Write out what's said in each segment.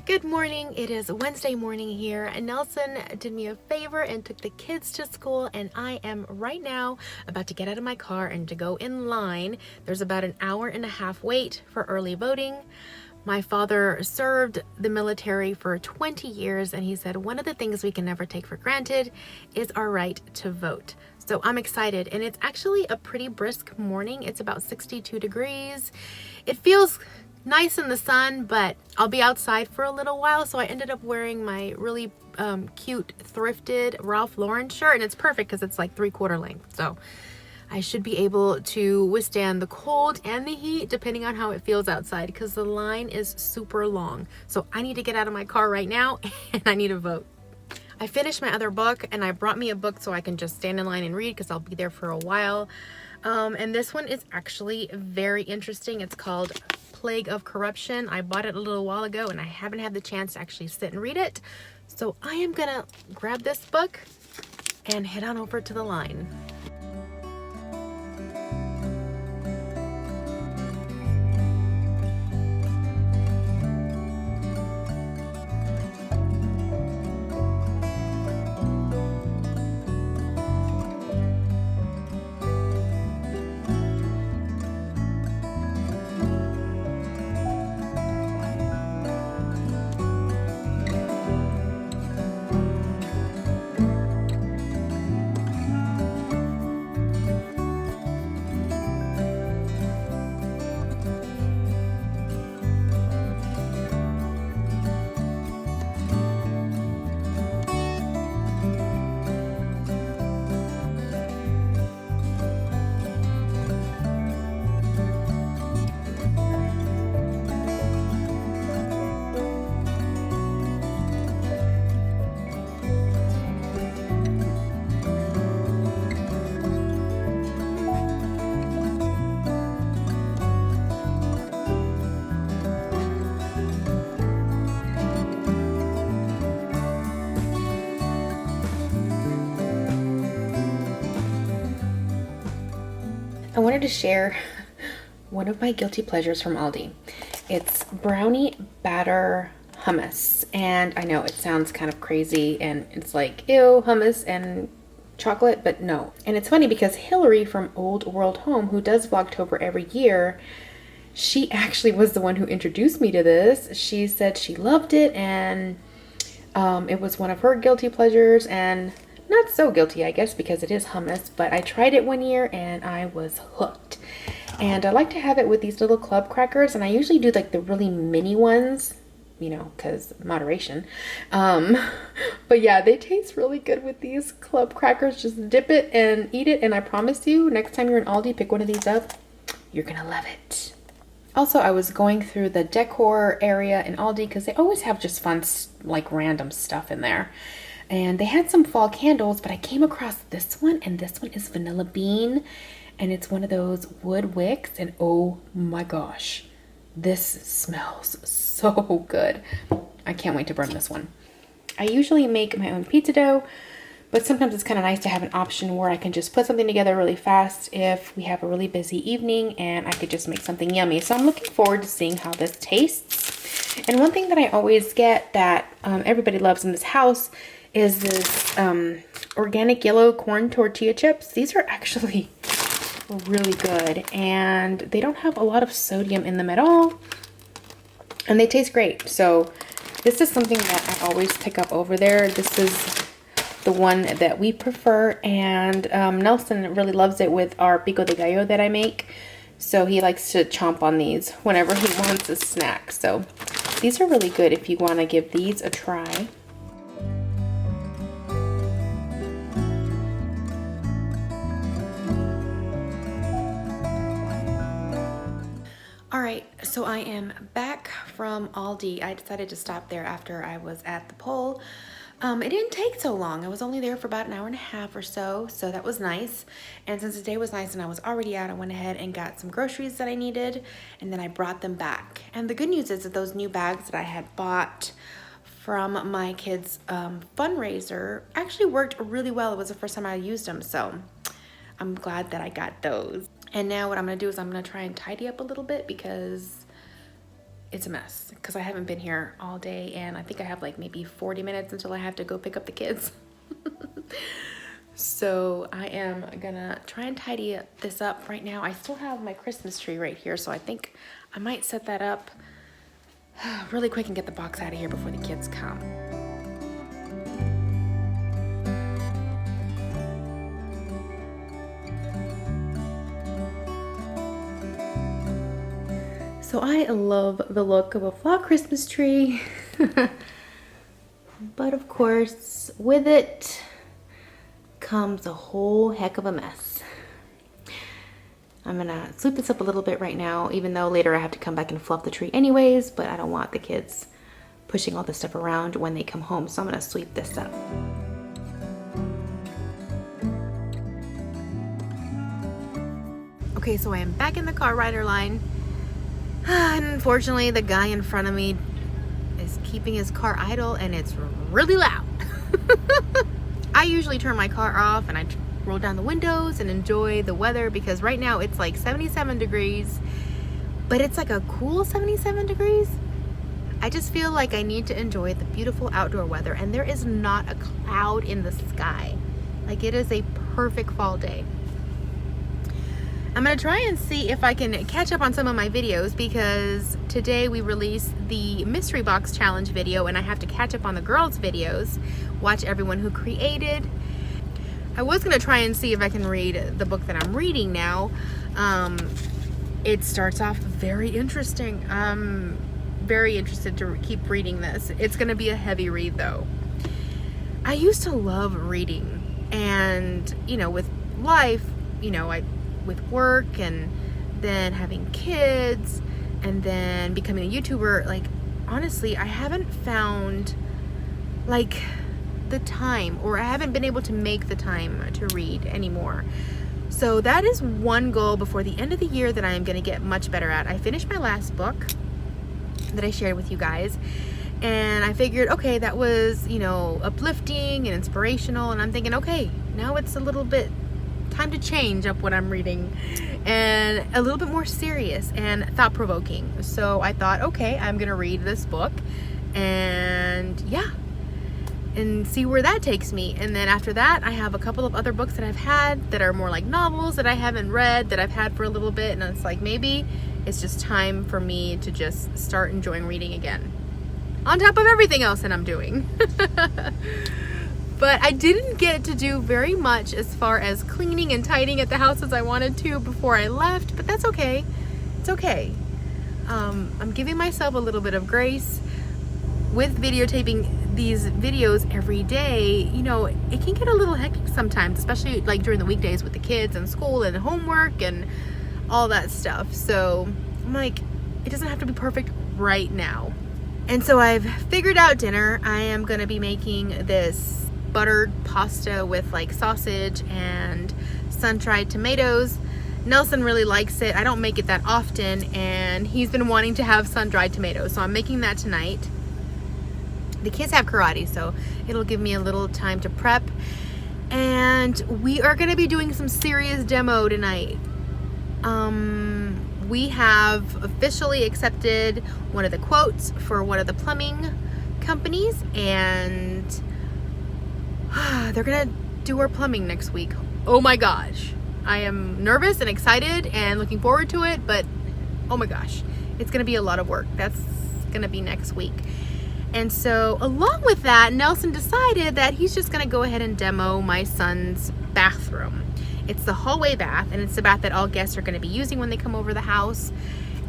Good morning. It is Wednesday morning here, and Nelson did me a favor and took the kids to school, and I am right now about to get out of my car and to go in line. There's about an hour and a half wait for early voting. My father served the military for 20 years, and he said one of the things we can never take for granted is our right to vote. So I'm excited, and it's actually a pretty brisk morning. It's about 62 degrees. It feels nice in the sun, but I'll be outside for a little while, so I ended up wearing my really cute thrifted Ralph Lauren shirt, and it's perfect because it's like 3/4 length, so I should be able to withstand the cold and the heat depending on how it feels outside, because the line is super long. So I need to get out of my car right now and I need to vote. I finished my other book, and I brought me a book so I can just stand in line and read because I'll be there for a while. And this one is actually very interesting. It's called Plague of Corruption. I bought it a little while ago and I haven't had the chance to actually sit and read it. So I am gonna grab this book and head on over to the line. I wanted to share one of my guilty pleasures from Aldi. It's brownie batter hummus. And I know it sounds kind of crazy and it's like, ew, hummus and chocolate, but no. And it's funny because Hillary from Old World Home, who does Vlogtober every year, she actually was the one who introduced me to this. She said she loved it, and it was one of her guilty pleasures, and not so guilty, I guess, because it is hummus, but I tried it one year and I was hooked. And I like to have it with these little club crackers, and I usually do like the really mini ones, you know, because moderation. But yeah, they taste really good with these club crackers. Just dip it and eat it, and I promise you, next time you're in Aldi, pick one of these up. You're gonna love it. Also, I was going through the decor area in Aldi because they always have just fun, like random stuff in there. And they had some fall candles, but I came across this one, and this one is vanilla bean, and it's one of those wood wicks, and oh my gosh, this smells so good. I can't wait to burn this one. I usually make my own pizza dough, but sometimes it's kind of nice to have an option where I can just put something together really fast if we have a really busy evening, and I could just make something yummy. So I'm looking forward to seeing how this tastes. And one thing that I always get that everybody loves in this house is this organic yellow corn tortilla chips. These are actually really good, and they don't have a lot of sodium in them at all, and they taste great. So this is something that I always pick up over there. This is the one that we prefer, and Nelson really loves it with our pico de gallo that I make, so he likes to chomp on these whenever he wants a snack. So these are really good if you want to give these a try. Alright, so I am back from Aldi. I decided to stop there after I was at the poll. It didn't take so long. I was only there for about an hour and a half or so that was nice. And since the day was nice and I was already out, I went ahead and got some groceries that I needed, and then I brought them back. And the good news is that those new bags that I had bought from my kids' fundraiser actually worked really well. It was the first time I used them, so I'm glad that I got those. And now what I'm gonna do is I'm gonna try and tidy up a little bit because it's a mess because I haven't been here all day, and I think I have like maybe 40 minutes until I have to go pick up the kids. So I am gonna try and tidy this up right now. I still have my Christmas tree right here, so I think I might set that up really quick and get the box out of here before the kids come. So I love the look of a flock Christmas tree, but of course with it comes a whole heck of a mess. I'm gonna sweep this up a little bit right now, even though later I have to come back and fluff the tree anyways, but I don't want the kids pushing all this stuff around when they come home, so I'm gonna sweep this up. Okay, so I am back in the car rider line. And unfortunately, the guy in front of me is keeping his car idle and it's really loud. I usually turn my car off and I roll down the windows and enjoy the weather because right now it's like 77 degrees, but it's like a cool 77 degrees. I just feel like I need to enjoy the beautiful outdoor weather, and there is not a cloud in the sky. Like, it is a perfect fall day. I'm gonna try and see if I can catch up on some of my videos because today we released the mystery box challenge video and I have to catch up on the girls' videos, watch everyone who created. I was gonna try and see if I can read the book that I'm reading now. It starts off very interesting. I'm very interested to keep reading this. It's gonna be a heavy read though. I used to love reading, and you know, with life, you know, with work and then having kids and then becoming a YouTuber, like honestly I haven't found like the time, or I haven't been able to make the time to read anymore. So that is one goal before the end of the year that I am going to get much better at. I finished my last book that I shared with you guys, and I figured, okay, that was, you know, uplifting and inspirational, and I'm thinking, okay, now it's a little bit time to change up what I'm reading and a little bit more serious and thought-provoking. So I thought, okay, I'm gonna read this book and yeah, and see where that takes me. And then after that, I have a couple of other books that I've had that are more like novels that I haven't read, that I've had for a little bit, and it's like maybe it's just time for me to just start enjoying reading again, on top of everything else that I'm doing. But I didn't get to do very much as far as cleaning and tidying at the house as I wanted to before I left, but that's okay. It's okay. I'm giving myself a little bit of grace with videotaping these videos every day. You know, it can get a little hectic sometimes, especially like during the weekdays with the kids and school and homework and all that stuff. So I'm like, it doesn't have to be perfect right now. And so I've figured out dinner. I am gonna be making this buttered pasta with like sausage and sun-dried tomatoes. Nelson really likes it. I don't make it that often, and he's been wanting to have sun-dried tomatoes, so I'm making that tonight. The kids have karate, so it'll give me a little time to prep. And we are going to be doing some serious demo tonight. We have officially accepted one of the quotes for one of the plumbing companies, and they're gonna do our plumbing next week. Oh my gosh. I am nervous and excited and looking forward to it, but oh my gosh, it's gonna be a lot of work. That's gonna be next week. And so along with that, Nelson decided that he's just gonna go ahead and demo my son's bathroom. It's the hallway bath, and it's the bath that all guests are gonna be using when they come over the house.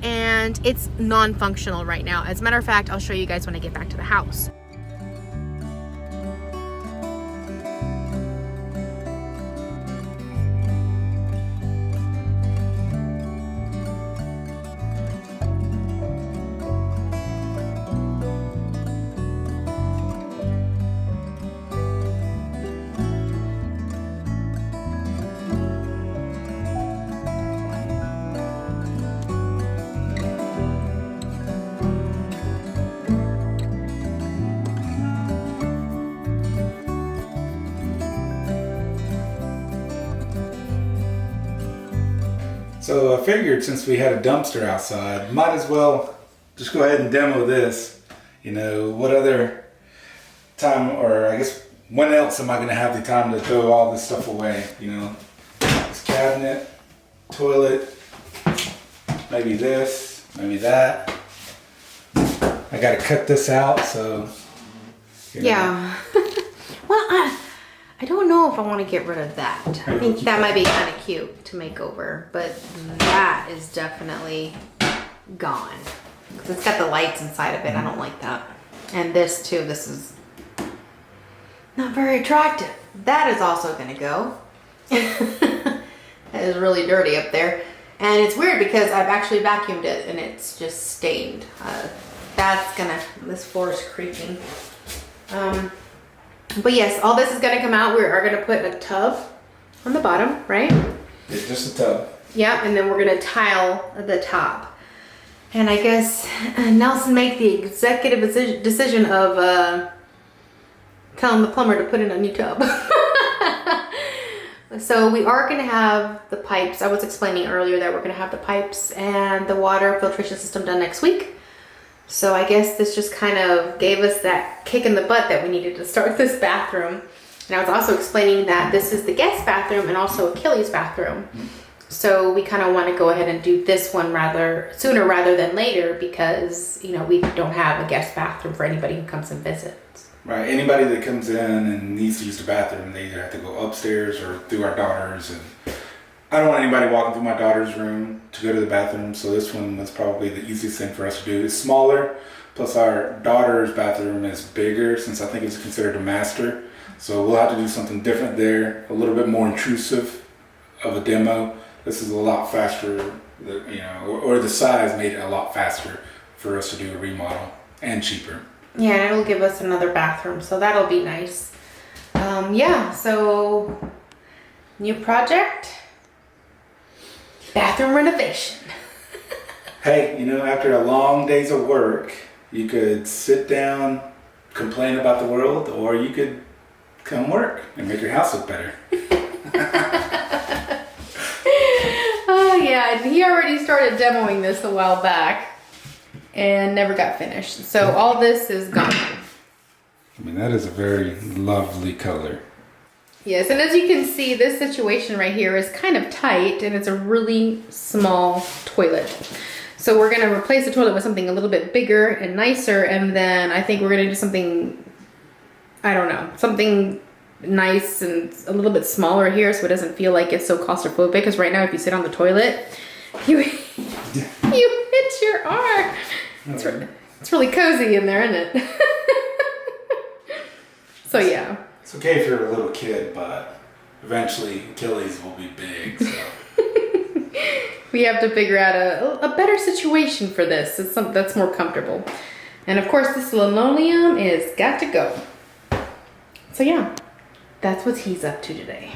And it's non-functional right now. As a matter of fact, I'll show you guys when I get back to the house. So I figured since we had a dumpster outside, might as well just go ahead and demo this. You know, what other time, or I guess when else am I going to have the time to throw all this stuff away? You know, this cabinet, toilet, maybe this, maybe that. I got to cut this out, so. Yeah. Well, I don't know if I want to get rid of that. I think that might be kind of cute to make over, but that is definitely gone. Because it's got the lights inside of it. I don't like that. And this too, this is not very attractive. That is also going to go. That is really dirty up there. And it's weird because I've actually vacuumed it and it's just stained. This floor is creaking. But yes, all this is going to come out. We are going to put a tub on the bottom, right? It's just a tub. Yeah, and then we're going to tile the top. And I guess Nelson make the executive decision of telling the plumber to put in a new tub. So we are going to have the pipes. I was explaining earlier that we're going to have the pipes and the water filtration system done next week. So I guess this just kind of gave us that kick in the butt that we needed to start this bathroom. And I was also explaining that this is the guest bathroom and also Achilles' bathroom. So we kind of want to go ahead and do this one sooner rather than later because, you know, we don't have a guest bathroom for anybody who comes and visits. Right. Anybody that comes in and needs to use the bathroom, they either have to go upstairs or through our daughters. And I don't want anybody walking through my daughter's room to go to the bathroom, so this one was probably the easiest thing for us to do. It's smaller, plus our daughter's bathroom is bigger since I think it's considered a master. So we'll have to do something different there, a little bit more intrusive of a demo. This is a lot faster, you know, or the size made it a lot faster for us to do a remodel and cheaper. Yeah, and it'll give us another bathroom, so that'll be nice. Yeah, so new project. Bathroom renovation. Hey, you know, after a long days of work, you could sit down, complain about the world, or you could come work and make your house look better. Oh yeah, he already started demoing this a while back and never got finished. So all this is gone. I mean, that is a very lovely color. Yes, and as you can see, this situation right here is kind of tight and it's a really small toilet. So we're gonna replace the toilet with something a little bit bigger and nicer, and then I think we're gonna do something, I don't know, something nice and a little bit smaller here so it doesn't feel like it's so claustrophobic, because right now if you sit on the toilet, you hit your arm. It's really cozy in there, isn't it? So yeah. It's okay if you're a little kid, but eventually Achilles will be big, so. We have to figure out a better situation for this. It's something that's more comfortable. And of course this linoleum is got to go. So yeah, that's what he's up to today.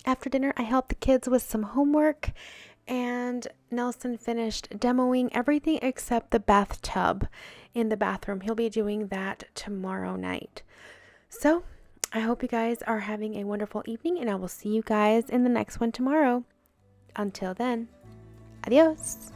After dinner, I helped the kids with some homework, and Nelson finished demoing everything except the bathtub in the bathroom. He'll be doing that tomorrow night. So I hope you guys are having a wonderful evening, and I will see you guys in the next one tomorrow. Until then, adios.